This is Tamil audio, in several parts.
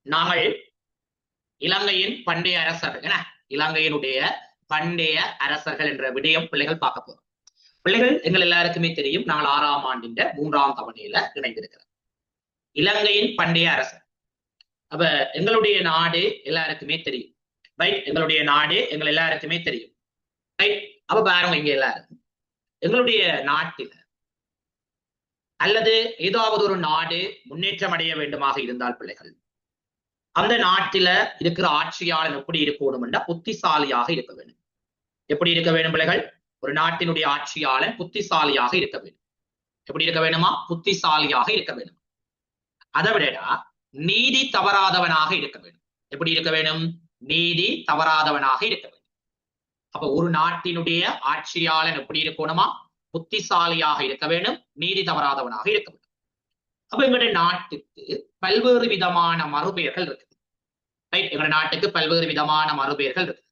நாங்கள் இலங்கையின் பண்டைய அரசர்கள் இலங்கையினுடைய பண்டைய அரசர்கள் என்ற விடயம் பிள்ளைகள் பார்க்க போறோம். பிள்ளைகள் எங்கள் எல்லாருக்குமே தெரியும், நாங்கள் 6ஆம் ஆண்டின் 3ஆம் தவணையில இணைந்திருக்கிறோம். இலங்கையின் பண்டைய அரசர். அப்ப எங்களுடைய நாடு எல்லாருக்குமே தெரியும், ரைட்? எங்களுடைய நாடு எங்கள் எல்லாருக்குமே தெரியும், ரைட்? அப்ப பாருங்க, இங்க எல்லாரும் எங்களுடைய நாட்டில அல்லது ஏதாவது ஒரு நாடு முன்னேற்றம் அடைய வேண்டுமாக இருந்தால் பிள்ளைகள், அந்த நாட்டில இருக்கிற ஆட்சியாளர் எப்படி இருக்கணும் என்றால் புத்திசாலியாக இருக்க வேண்டும். எப்படி இருக்க வேண்டும் பிள்ளைகள்? ஒரு நாட்டினுடைய ஆட்சியாளர் புத்திசாலியாக இருக்க வேண்டும். எப்படி இருக்க வேண்டுமா? புத்திசாலியாக இருக்க வேண்டும். அதை விடடா நீதி தவறாதவனாக இருக்க வேண்டும். எப்படி இருக்க வேண்டும்? நீதி தவறாதவனாக இருக்க வேண்டும். அப்ப ஒரு நாட்டினுடைய ஆட்சியாளன் எப்படி இருக்கணுமா? புத்திசாலியாக இருக்க வேண்டும், நீதி தவறாதவனாக இருக்க வேண்டும். அப்ப எங்களுடைய நாட்டுக்கு பல்வேறு விதமான மறுபெயர்கள் இருக்குது, ரைட்? எங்களுடைய நாட்டுக்கு பல்வேறு விதமான மறுபெயர்கள் இருக்கு.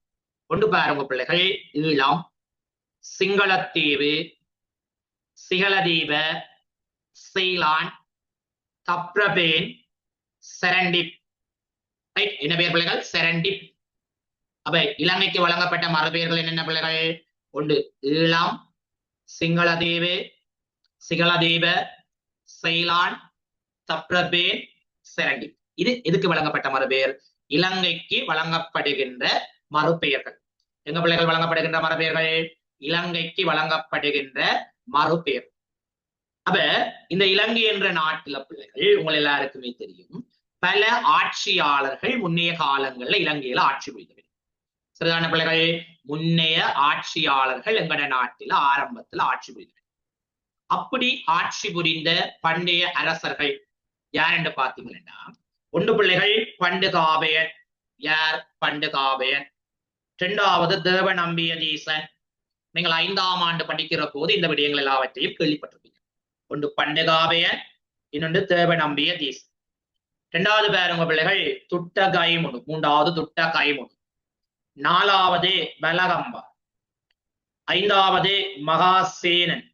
கொண்டு பாருங்க பிள்ளைகள், ஈழம், சிங்களத்தீவு, சிகளதீப, சீலான், கப்ரபேன், செரண்டிப். ரைட்? என்ன பெயர் பிள்ளைகள்? செரண்டிப். அப்ப இலங்கைக்கு வழங்கப்பட்ட மறுபெயர்கள் என்னென்ன பிள்ளைகள்? ஒன்று ஈழம், சிங்களதீவு, சிகளதீப, சைலான், கப்ரபேன், செரண்டிப். இது எதுக்கு வழங்கப்பட்ட மறுபெயர்? இலங்கைக்கு வழங்கப்படுகின்ற மறுபெயர்கள். எங்க பிள்ளைகள் வழங்கப்படுகின்ற மறுபெயர்கள்? இலங்கைக்கு வழங்கப்படுகின்ற மறுபெயர். அப்ப இந்த இலங்கை என்ற நாட்டுல பிள்ளைகள் உங்கள் எல்லாருக்குமே தெரியும், பல ஆட்சியாளர்கள் முன்னைய காலங்கள்ல இலங்கையில ஆட்சி புரிந்தவர். சரிதான பிள்ளைகள்? முன்னைய ஆட்சியாளர்கள் எங்கட நாட்டில ஆரம்பத்துல ஆட்சி புரிந்தவர். அப்படி ஆட்சி புரிந்த பண்டைய அரசர்கள் யார் என்று பார்த்தீங்கன்னா, ஒன்று பிள்ளைகள் பண்டுகாபயன். யார்? பண்டுகாபயன். இரண்டாவது தேவநம்பியதீசன். நீங்கள் 5ஆம் ஆண்டு படிக்கிற போது இந்த விடயங்கள் எல்லாவற்றையும் கேள்விப்பட்டிருப்பீங்க. ஒன்று பண்டுகாபயன், இன்னொன்று தேவநம்பியதீசன். இரண்டாவது பேருங்க பிள்ளைகள் துட்டகைமுனு. மூன்றாவது துட்டகைமுனு. நாலாவது பலகம்பா. 5வது மகாசேனன்.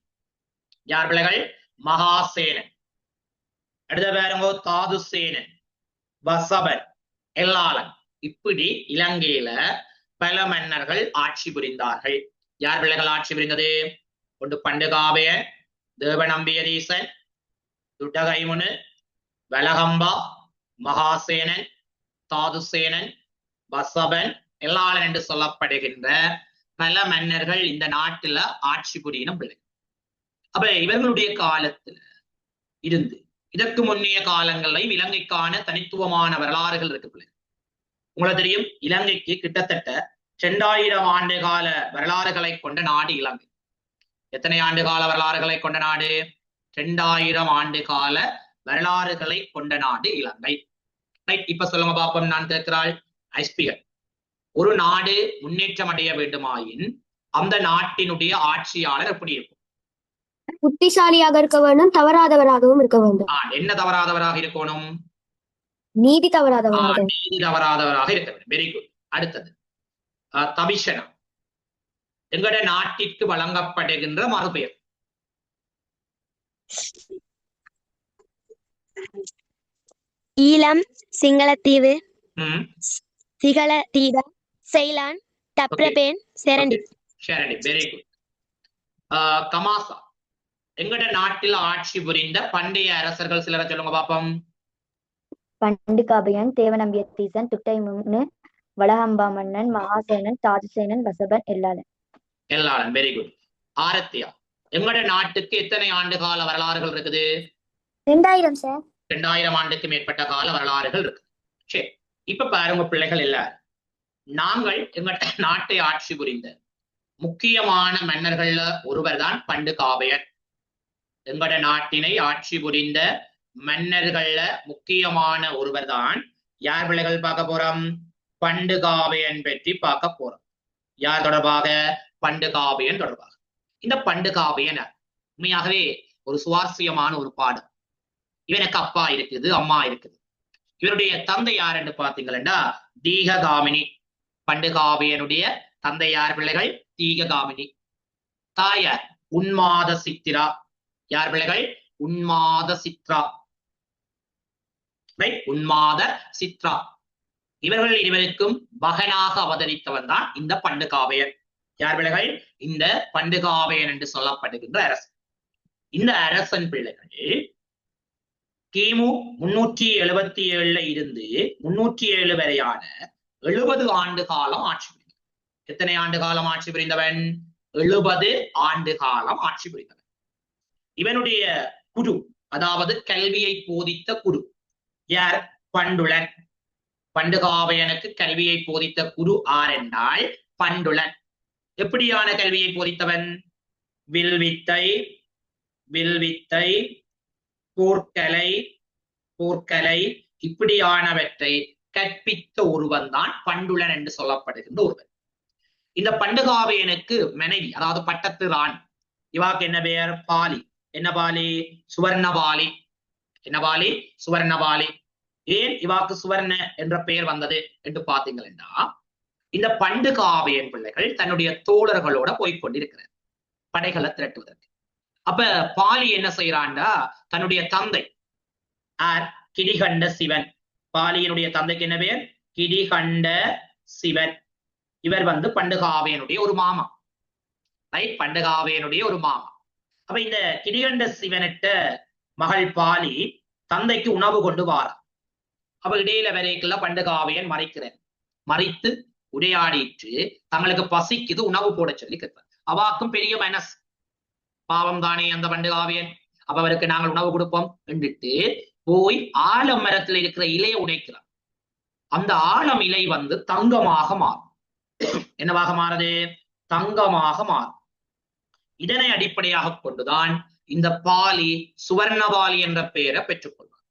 யார் பிள்ளைகள்? மகாசேனன். அடுத்த பேருங்க தாதுசேனன், வசபன், எல்லாளன். இப்படி இலங்கையில பல மன்னர்கள் ஆட்சி புரிந்தார்கள். யார் பிள்ளைகள் ஆட்சி புரிந்தது? ஒன்று பண்டுகாபயன், தேவநம்பியதீசன், துட்டகைமுனு, வலகம்பா, மகாசேனன், தாதுசேனன், வசபன், எல்லாளன் என்று சொல்லப்படுகின்ற பல மன்னர்கள் இந்த நாட்டுல ஆட்சி புரியின பிள்ளை. அப்ப இவர்களுடைய காலத்துல இருந்து இதற்கு முன்னைய காலங்களில் இலங்கைக்கான தனித்துவமான வரலாறுகள் இருக்கு பிள்ளை. உங்களுக்கு தெரியும், இலங்கைக்கு கிட்டத்தட்ட 2000 ஆண்டு கால வரலாறுகளை கொண்ட நாடு இலங்கை. எத்தனை ஆண்டு கால வரலாறுகளை கொண்ட நாடு? 2000 ஆண்டு கால வரலாறுகளை கொண்ட நாடு இலங்கை. ரைட்? இப்ப சொல்லுங்க பாப்போம். நான் கேட்கிறாள் ஐஸ்பிகர், ஒரு நாடு முன்னேற்றம் அடைய வேண்டுமாயின் அந்த நாட்டினுடைய ஆட்சியாளர் எப்படி இருக்கும்? புத்திசாலியாக இருக்க வேண்டும், தவறாதவராகவும் இருக்க வேண்டும். என்ன தவறாதவராக இருக்கணும்? நீதி தவறாதவராக. நீதி தவறாதவராக இருக்க வேண்டும். Very good. அடுத்தது தபிஷனா. எங்கட நாட்டிற்கு வழங்கப்படுகின்ற மறுபெயர்? ஈழம், சிங்களத்தீவு, Sihaladipa, Ceylon, Taprobane, Serendib. Very good. Kamasa. எங்கட நாட்டில் ஆட்சி புரிந்த பண்டைய அரசர்கள் சிலரை சொல்லுங்க பாப்போம். பண்டுகாபயன், தேவநம்பியதீசன், துட்டகைமுனு, வலகம்பா மன்னன், மகாசேனன், தாதுசேனன், வசபன், எல்லாளன். எல்லாளன். Very good. ஆரத்தியா. எங்கட நாட்டுக்கு எத்தனை ஆண்டு கால வரலாறுகள் இருக்குது? 2000 சார். 2000 ஆண்டுக்கு மேற்பட்ட கால வரலாறுகள் இருக்கு. சரி, இப்ப பாருங்க பிள்ளைகள் எல்லாரும், நாங்கள் எங்கட நாட்டை ஆட்சி புரிந்த முக்கியமான மன்னர்கள்ல ஒருவர் தான் பண்டுகாபயன். எங்கட நாட்டினை ஆட்சி புரிந்த மன்னர்கள்ல முக்கியமான ஒருவர் தான் யார் பிள்ளைகள் பார்க்க போறோம்? பண்டுகாபயன் பற்றி பார்க்க போறோம். யார் தொடர்பாக? பண்டுகாபயன் தொடர்பாக. இந்த பண்டுகாபயன் உண்மையாகவே ஒரு சுவாரஸ்யமான ஒரு பாடம். இவனுக்கு அப்பா இருக்குது, அம்மா இருக்குது. இவருடைய தந்தை யார் என்று பார்த்தீங்கன்னா தீககாமினி. பண்டுகாபயனுடைய தந்தை யார் பிள்ளைகள்? தீககாமினி. தாயார் உன்மாத சித்திரா. யார் பிள்ளைகள்? உன்மாத சித்ரா. ரைட்? உன்மாதர், சித்ரா, இவர்கள் இருவருக்கும் மகனாக அவதரித்தவன் தான் இந்த பண்டுகாவையன். யார் பிள்ளைகள்? இந்த பண்டுகாவையன் என்று சொல்லப்படுகின்ற அரசன். இந்த அரசன் பிள்ளைகள் கிமு 377 இருந்து 307 வரையான 70 ஆண்டு காலம் ஆட்சி புரிந்தவன். எத்தனை ஆண்டு காலம் ஆட்சி புரிந்தவன்? 70 ஆண்டு காலம் ஆட்சி புரிந்தவன். இவனுடைய குரு, அதாவது கல்வியை போதித்த குரு யார்? பண்டுலன். பண்டுகாவையனுக்கு கல்வியை போதித்த குரு ஆர் என்றால் பண்டுலன். எப்படியான கல்வியை போதித்தவன்? வில்வித்தை, போர்க்கலை இப்படியானவற்றை கற்பித்த ஒருவன் தான் பண்டுலன் என்று சொல்லப்படுகின்ற ஒருவன். இந்த பண்டுகாவையனுக்கு மனைவி, அதாவது பட்டத்து ராணி, இவாக்கு என்ன பெயர்? பாலி. என்ன பாலி? சுவர்ணபாலி. என்ன பாலி? சுவர்ணபாலி. ஏன் இவாக்கு சுவர்ண என்ற பெயர் வந்தது என்று பார்த்தீங்கன்னா, இந்த பண்டுகாவையன் பிள்ளைகள் தன்னுடைய தோழர்களோட போய்கொண்டிருக்கிறார் படைகளை திரட்டுவதற்கு. அப்ப பாலி என்ன செய்யறான்டா, தன்னுடைய தந்தை கிடிகண்ட சிவன், பாலியனுடைய தந்தைக்கு என்ன பேர்? கிடிகண்ட சிவன். இவர் பண்டுகாவையனுடைய ஒரு மாமா. ரைட்? பண்டுகாவையனுடைய ஒரு மாமா. அப்ப இந்த கிடிகண்ட சிவனிட்ட மகள் பாலி தந்தைக்கு உணவு கொண்டு வாரா. அப்ப இடையில வரைக்குள்ள பண்டுகாவையன் மறைக்கிறார். மறைத்து உரையாடிட்டு தங்களுக்கு பசிக்குது, உணவு போட சொல்லி கேட்பார். அவாக்கும் பெரிய மனஸ், பாவம் தானே அந்த பண்டுகாவையன். அப்ப அவருக்கு நாங்கள் உணவு கொடுப்போம் என்றிட்டு போய் ஆலம் மரத்துல இருக்கிற இலையை உடைக்கிறார். அந்த ஆலம் இலை தங்கமாக மாறும். என்னவாக மாறுது? தங்கமாக மாறும். இதனை அடிப்படையாக கொண்டுதான் இந்த பாலி சுவர்ணபாலி என்ற பெயரை பெற்றுக்கொள்வார்.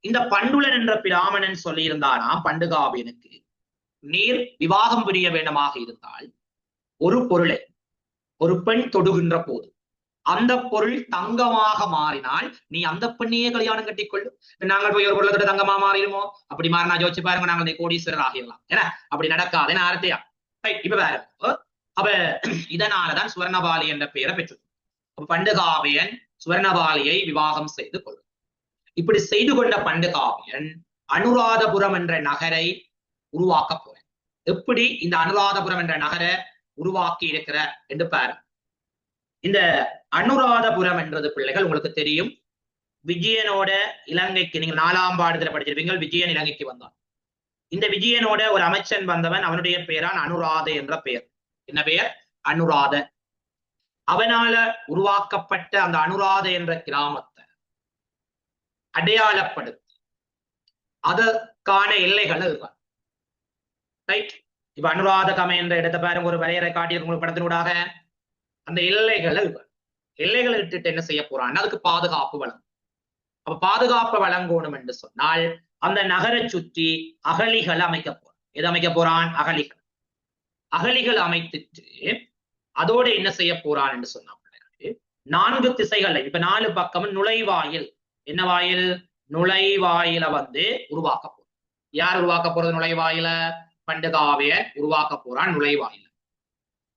இந்த பண்டுலன் என்ற பிராமணன் சொல்லியிருந்தானா, பண்டுகாவையனுக்கு நீர் விவாகம் புரிய வேண்டுமாக இருந்தால் ஒரு பொருளை ஒரு பெண் தொடுகின்ற போது அந்த பொருள் தங்கமாக மாறினால் நீ அந்த பெண்ணையே கல்யாணம் கட்டிக்கொள்ளும். நாங்கள் போய் ஒரு பொருளை தங்கமா மாறிடுமோ? அப்படி மாறினா யோசிச்சு பாருங்க, நாங்கள் கோடீஸ்வரர் ஆகிடலாம். ஏன்னா அப்படி நடக்காது. என்ன அர்த்தையா? இப்ப வேற. அப்ப இதனாலதான் சுவர்ணபாலி என்ற பெயரை பெற்று பண்டுகாவையன் சுவர்ணபாலியை விவாகம் செய்து கொள்ளும். இப்படி செய்து கொண்ட பண்டுகாவையன் அனுராதபுரம் என்ற நகரை உருவாக்க போறேன். எப்படி இந்த அனுராதபுரம் என்ற நகரை உருவாக்கி இருக்கிற என்று பாரு. இந்த அனுராதபுரம் என்றது பிள்ளைகள் உங்களுக்கு தெரியும், விஜயனோட இலங்கைக்கு, நீங்க 4ஆம் பாடத்துல படிச்சிருப்பீங்க, விஜயன் இலங்கைக்கு வந்தான். இந்த விஜயனோட ஒரு அமைச்சன் வந்தவன், அவனுடைய பெயரான் அனுராத என்ற பெயர். என்ன பெயர்? அனுராத. அவனால உருவாக்கப்பட்ட அந்த அனுராத என்ற கிராமத்தை அடையாளப்படுத்தி அதற்கான எல்லைகளை இருப்பார். ரைட்? இப்ப அனுராத கமை என்ற இடத்தை பாருங்க, ஒரு வரையறை காட்டியிருக்க உங்களுக்கு படத்தினூடாக. அந்த எல்லைகளை எல்லைகளை இட்டுட்டு என்ன செய்ய போறான்? அதுக்கு பாதுகாப்பு வழங்கும். அப்ப பாதுகாப்பு வழங்கணும் என்று சொன்னால் அந்த நகரை சுற்றி அகழிகள் அமைக்க போறான். எது அமைக்க போறான்? அகழிகள். அகழிகள் அமைத்துட்டு அதோட என்ன செய்ய போறான் என்று சொன்னா, 4 திசைகளை, இப்ப 4 பக்கமும் நுழைவாயில். என்ன வாயில்? நுழைவாயில உருவாக்க போறான். யார் உருவாக்க போறது நுழைவாயில? பண்டுகாவையன் உருவாக்க போறான் நுழைவாயில.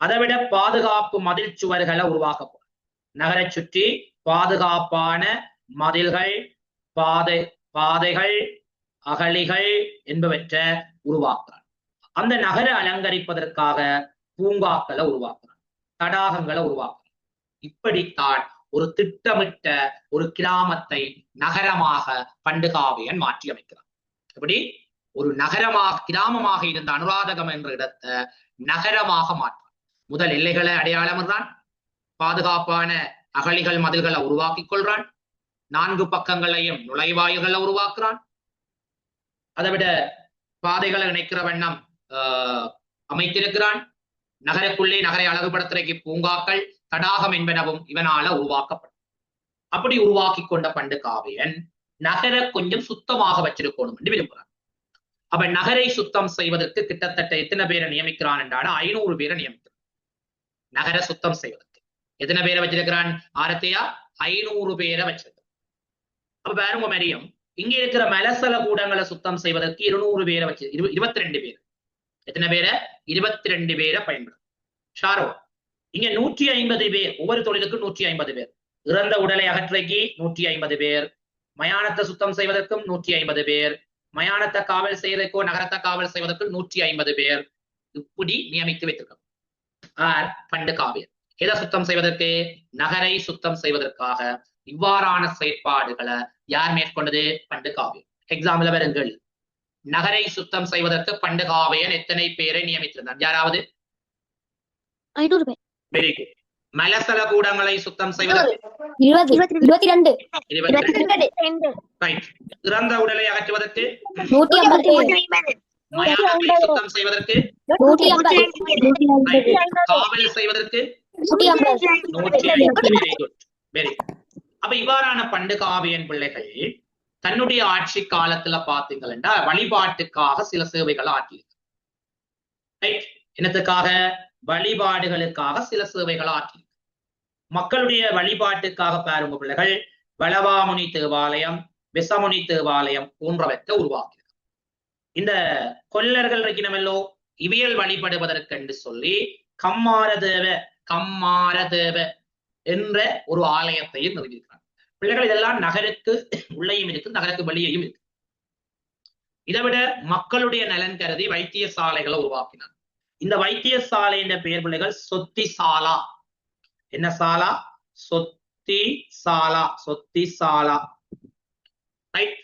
அதை விட பாதுகாப்பு மதில் சுவர்களை உருவாக்க போறான். நகரை சுற்றி பாதுகாப்பான மதில்கள், பாதைகள், அகழிகள் என்பவற்றை உருவாக்குறான். அந்த நகரை அலங்கரிப்பதற்காக பூங்காக்களை உருவாக்குறான், தடாகங்களை உருவாக்குறான். இப்படித்தான் ஒரு திட்டமிட்ட ஒரு கிராமத்தை நகரமாக பண்டுகாவையன் மாற்றி அமைக்கிறான். எப்படி? ஒரு கிராமமாக இருந்த அனுராதகம் என்ற இடத்தை நகரமாக மாற்றான். முதல் எல்லைகளை அடையாளம்தான், பாதுகாப்பான அகழிகள் மதில்களை உருவாக்கி கொள்றான், 4 பக்கங்களையும் நுழைவாயில்களை உருவாக்குறான். அதை விட பாதைகளை இணைக்கிற வண்ணம் அமைத்திருக்கிறான். நகருக்குள்ளே நகரை அழகுபடுத்துறதுக்கு பூங்காக்கள், தடாகம் என்பனவும் இவனால உருவாக்கப்படும். அப்படி உருவாக்கி கொண்ட பண்டுகாவையன் நகரை கொஞ்சம் சுத்தமாக வச்சிருக்கணும் என்று விரும்புகிறான். அப்ப நகரை சுத்தம் செய்வதற்கு கிட்டத்தட்ட எத்தனை பேரை நியமிக்கிறான் என்றால் 500 பேரை நியமிக்கிறான். நகரை சுத்தம் செய்வதற்கு எத்தனை பேரை வச்சிருக்கிறான்? ஆரத்தையா 500 பேரை வச்சிருக்கிறான். அப்ப பாருங்க மரியம், இங்க இருக்கிற மலசல கூடங்களை சுத்தம் செய்வதற்கு 200 பேரை வச்சு 22 பேர். எத்தனை பேரை? 22 பேரை பயன்படும். ஷாரோ இங்க 150 பேர், ஒவ்வொரு தொழிலுக்கும் 150 பேர். இறந்த உடலை அகற்றைக்கு 150 பேர், மயானத்தை சுத்தம் செய்வதற்கும் 150 பேர், மயானத்தை காவல் செய்வதற்கோ நகரத்தை காவல் செய்வதற்கும் 150 பேர், இப்படி நியமித்து வைத்திருக்கோம். பண்டு காவியர் எதை சுத்தம் செய்வதற்கு? நகரை சுத்தம் செய்வதற்காக இவ்வாறான செயற்பாடுகளை யார் மேற்கொண்டது? பண்டு காவியர். எக்ஸாம்பிள் வருங்கள், நகரை சுத்தம் செய்வதற்கு பண்டு காவியன் எத்தனை பேரை நியமித்திருந்தார்? யாராவது? 500 பேர். Very good. மலசல கூடங்களை சுத்தம் செய்வதற்கு 22 ரைட். இறந்த உடலை அகற்றுவதற்கு, 150 மயானத்தை சுத்தம் செய்வதற்கு, 150 காவல் செய்வதற்கு 150 வெரி குட். Very good. அப்ப இவ்வாறான பண்டு காவியன் பிள்ளைகள் தன்னுடைய ஆட்சி காலத்துல பாத்தீங்கன்னா வழிபாட்டுக்காக சில சேவைகள் ஆற்றியிருக்கு. ரைட். என்னத்துக்காக? வழிபாடுகளுக்காக சில சேவைகள் ஆற்றியிருக்கு. மக்களுடைய வழிபாட்டுக்காக பாருங்க பிள்ளைகள், வளவாமுனி தேவாலயம், விசமுனி தேவாலயம் போன்றவற்றை உருவாக்கினார். இந்த கொல்லர்கள் இருக்கிறமல்லோ, இவியல் வழிபடுவதற்கென்று சொல்லி கம்மாரதேவ என்ற ஒரு ஆலயத்தையும் நிறுவியிருக்கிறார். பிள்ளைகள் இதெல்லாம் நகருக்கு உள்ளேயும் இருக்கு, நகருக்கு வெளியேயும் இருக்கு. இதை விட மக்களுடைய நலன் கருதி வைத்தியசாலைகளை உருவாக்கினார். இந்த வைத்தியசாலை என்ற பெயர் பிள்ளைகள் சொத்தி சாலா. என்ன சாலா? சொத்தி சாலா. ரைட்.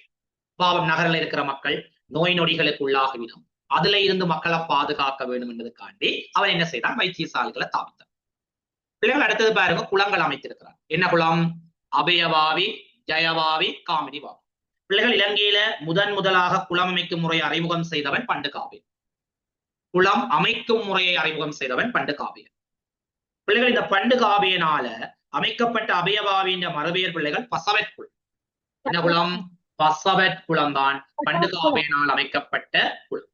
பாவம் நகரில் இருக்கிற மக்கள் நோய் நொடிகளுக்கு உள்ளாகிவிடும், அதுல இருந்து மக்களை பாதுகாக்க வேண்டும் என்பதற்காண்டி அவர் என்ன செய்தார்? வைத்தியசாலைகளை தாவித்தார். பிள்ளைகள் அடுத்தது பாருங்க, குளங்கள் அமைத்திருக்கிறார். என்ன குளம்? அபயவாவி, ஜெயவாவி, காமினி வாவி. பிள்ளைகள் இலங்கையில முதலாக குளம் அமைக்கும் முறையை அறிமுகம் செய்தவன் பண்டு காவியன். குளம் அமைக்கும் முறையை அறிமுகம் செய்தவன் பண்டு காவியன். பிள்ளைகள் இந்த பண்டு காவியனால அமைக்கப்பட்ட அபயவாவியின் மறுபெயர் பிள்ளைகள் பசவட் குளம். என்ன குளம்? பசவட் குளம் தான் பண்டு காவியனால் அமைக்கப்பட்ட குளம்.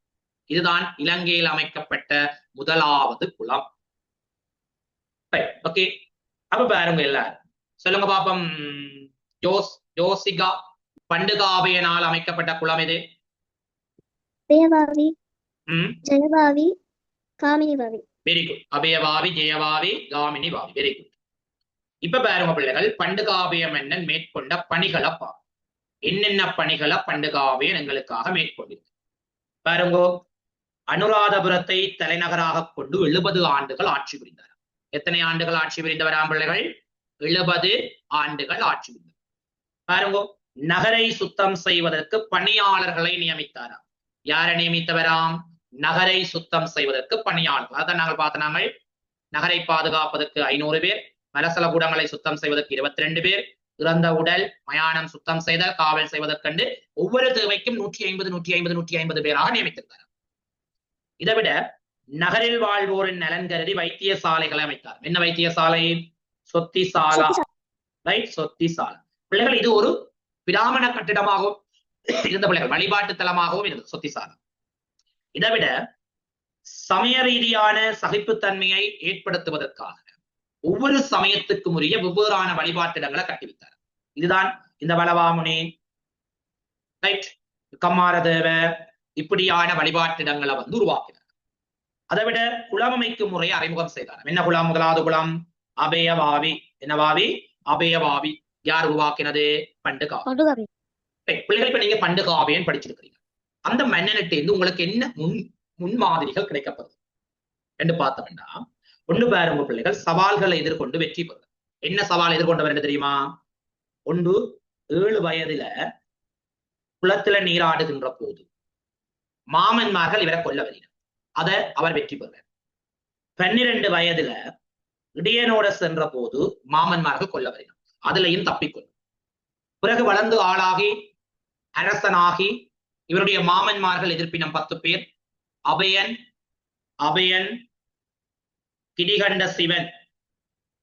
இதுதான் இலங்கையில் அமைக்கப்பட்ட முதலாவது குளம். ஓகே. அப்ப பாருங்க எல்லாரும் சொல்லுங்க பாப்பம். ஜோசிகா, பண்டு காவியனால் அமைக்கப்பட்ட குளம் எது? அபயவாவி, ஜெயவாவி, காமினி வாவி. Very good. அபயவாவி, ஜெயவாவி, காமினி வாவி. Very good. இப்ப பாருங்க பிள்ளைகள், பண்டு காவிய மன்னன் மேற்கொண்ட பணிகளை பாருங்க. என்னென்ன பணிகளை பண்டு காவியன் எங்களுக்காக மேற்கொண்டிருக்கு பாருங்க. அனுராதபுரத்தை தலைநகராக கொண்டு 70 ஆண்டுகள் ஆட்சி புரிந்தார். எத்தனை ஆண்டுகள் ஆட்சி புரிந்தவராம் பிள்ளைகள்? 70 ஆண்டுகள் ஆட்சி புரிந்தார். பாருங்க, நகரை சுத்தம் செய்வதற்கு பணியாளர்களை நியமித்தாராம். யாரை நியமித்தவராம்? நகரை சுத்தம் செய்வதற்கு பணியாளர்கள். அதான் நாங்கள் பார்த்த, நாங்கள் நகரை பாதுகாப்பதற்கு 500 பேர், மலசல கூடங்களை சுத்தம் செய்வதற்கு 22 பேர், இறந்த உடல் மயானம் சுத்தம் செய்தல், காவல் செய்வதற்கண்டு ஒவ்வொரு தேவைக்கும் 150 பேராக நியமித்திருந்தார். இதை விட நகரில் வாழ்வோரின் நலன் கருதி வைத்தியசாலைகளை அமைத்தார். என்ன வைத்தியசாலை? சொத்தி சாலா. ரைட், சொத்தி சாலா. பிள்ளைகள் இது ஒரு பிராமண கட்டிடமாகவும் இருந்த பிள்ளைகள், வழிபாட்டு தலமாகவும் இருந்தது சொத்தி சாலா. இதை விட சமய ரீதியான சகிப்புத்தன்மையை ஏற்படுத்துவதற்காக ஒவ்வொரு சமயத்துக்கும் உரிய வெவ்வேறான வழிபாட்டிடங்களை கட்டிவித்தார். இதுதான் இந்த வளவாமுனி, ரைட், கம்மாரதேவ, இப்படியான வழிபாட்டிடங்களை உருவாக்கினார். அதை விட குளம் அமைக்கும் முறையை அறிமுகம் செய்தார். என்ன குளம்? முதலாவது குளம் அபயவாவி. என்ன வாவி? அபயவாவி. யார் உருவாக்கினது? பண்டு காவியன். பிள்ளைகள், இப்ப நீங்க பண்டு காவியன் படிச்சிருக்கிறீங்க. அந்த மன்னனிட்ட இருந்து உங்களுக்கு என்ன முன்மாதிரிகள் கிடைக்கப்படுது என்று பார்த்தோம்னா, ஒன்று பாருங்க பிள்ளைகள், சவால்களை எதிர்கொண்டு வெற்றி பெறுது. என்ன சவால் எதிர்கொண்டவர் என்ன தெரியுமா? ஒன்று, 7 வயதுல குளத்துல நீராடுகின்ற போது மாமன்மார்கள் இவரை கொல்ல வருகிறார். அதை அவர் வெற்றி பெறுவார். 12 வயதுல இடையனோட சென்ற போது மாமன்மார்கள் கொல்ல வருகிறார். அதுலயும் தப்பிக்கொள்ளும். பிறகு வளர்ந்து ஆளாகி அரசனாகி இவருடைய மாமன்மார்கள் எதிர்ப்பினம் 10 பேர், அபயன், திடிகண்ட சிவன்,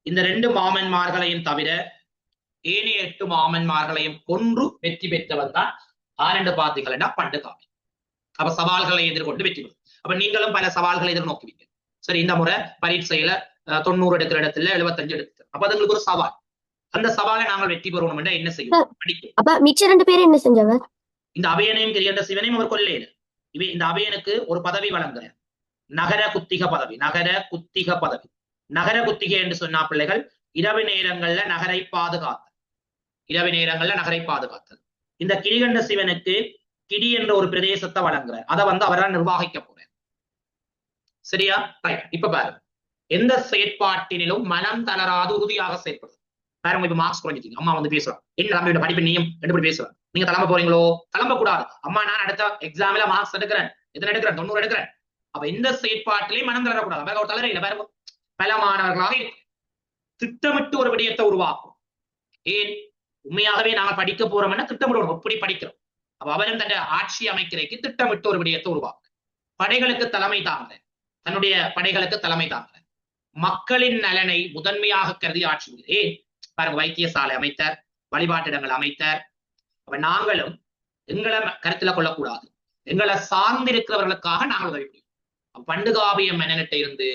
இந்த 2 மாமன்மார்களையும் தவிர ஏனைய 8 மாமன்மார்களையும் கொன்று வெற்றி பெற்றவர் தான் ஆரண்டு பார்த்தீங்கன்னா பண்டு காவியன். அப்ப சவால்களை எதிர்கொண்டு வெற்றி பெறும். அப்ப நீங்களும் பல சவால்களை எதிர்நோக்குவீங்க. சரி, இந்த முறை பரீட்சையில 90 எடுக்கிற இடத்துல 75 எடுத்து, அப்ப அது உங்களுக்கு ஒரு சவால். அந்த சவாலை நாங்கள் வெற்றி பெறணும் என்றா என்ன செய்யும்? படிக்கும். அப்ப மிச்ச 2 பேர் என்ன செஞ்சவர்? இந்த அபயனையும் திரிகண்ட சிவனையும் அவர் கொல்லையில இந்த அபயனுக்கு ஒரு பதவி வழங்குறார். நகர குத்திக பதவி. நகர குத்திகை என்று சொன்னா பிள்ளைகள், இரவு நேரங்கள்ல நகரை பாதுகாத்தல். இந்த கிரிகண்ட சிவனுக்கு கிடி என்ற ஒரு பிரதேசத்தை வழங்குறார். அதை அவரால் நிர்வாகிக்க போறார். சரியா? இப்ப பாருங்க, எந்த செயற்பாட்டினிலும் மனம் தளராது உறுதியாக செயற்படுது. பாருங்க, இப்ப மார்க்ஸ் குறைஞ்சிட்டீங்க. அம்மா பேசுறான், என்ன தம்பியோட படிப்பு நீயும் ரெண்டு பேசுறான். நீங்க கிளம்ப போறீங்களோ? கிளம்ப கூடாது. அம்மா நான் அடுத்த எக்ஸாம்ல மார்க்ஸ் எடுக்கிறேன், எத்தனை எடுக்கிறேன், 90 எடுக்கிறேன். அப்ப எந்த செயற்பாட்டிலையும் மனம் தளரக்கூடாது. வேற ஒரு தளர இல்ல. பாருங்க, பல மாணவர்களாக திட்டமிட்டு ஒரு விடயத்தை உருவாக்கும். ஏன்? உண்மையாகவே நாம படிக்க போறோம்னா திட்டமிடுவோம், எப்படி படிக்கிறோம். அப்ப அவரும் தன் ஆட்சி அமைக்கிறதுக்கு திட்டமிட்டு ஒரு விடயத்தை உருவாக்கும். படைகளுக்கு தலைமை தாங்க, தன்னுடைய படைகளுக்கு தலைமை தாங்க, மக்களின் நலனை முதன்மையாக கருதி ஆட்சி புரியுது. ஏன்? பாருங்க, வைத்தியசாலை அமைத்தார், வழிபாட்டிடங்கள் அமைத்தார். அப்ப நாங்களும் எங்களை கருத்துல கொள்ளக்கூடாது, எங்களை சார்ந்திருக்கிறவர்களுக்காக நாங்கள் உதவி புரியும். பண்டுகாவிய மன்னனிட்ட இருந்து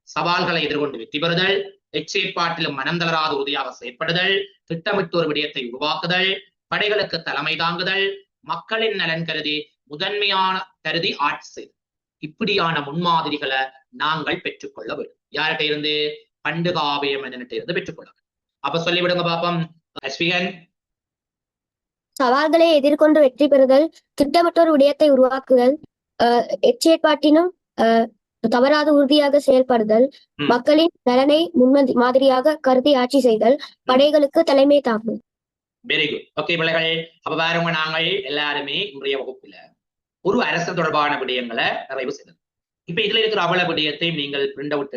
சவால்களை எதிர்கொண்டு வெற்றி பெறுதல், எச்சேற்பாட்டிலும் மனம் தளராத உறுதியாக செயற்படுதல், திட்டமிட்டு ஒரு விடயத்தை உருவாக்குதல், படைகளுக்கு தலைமை தாங்குதல், மக்களின் நலன் கருதி முதன்மையான கருதி ஆட்சி செய்தல். இப்படியான முன்மாதிரிகளை நாங்கள் பெற்றுக்கொள்ள வேண்டும். யார்கிட்ட இருந்து? பண்டுகாவிய மன்னனிட்ட இருந்து பெற்றுக்கொள்ள வேண்டும். அப்ப சொல்லிவிடுங்க பாப்பம். அஸ்விகன். சவால்களை எதிர்கொண்டு வெற்றி பெறுதல், திட்டமிட்டோர் விடயத்தை உருவாக்குதல், எச்சேற்பாட்டினும் தவறாத உறுதியாக செயல்படுதல், மக்களின் நலனை மாதிரியாக கருதி ஆட்சி செய்தல், படைகளுக்கு தலைமை தாங்குதல். Very good. ஓகே பிள்ளைகள், அப்ப பாருங்க, நாங்கள் எல்லாருமே இன்றைய வகுப்புல ஒரு அரசு தொடர்பான விடயங்களை நிறைவு செய்தோம். இப்ப இதுல இருக்கிற அவ்வளவு விடயத்தை நீங்கள் பிரிண்ட் அவுட்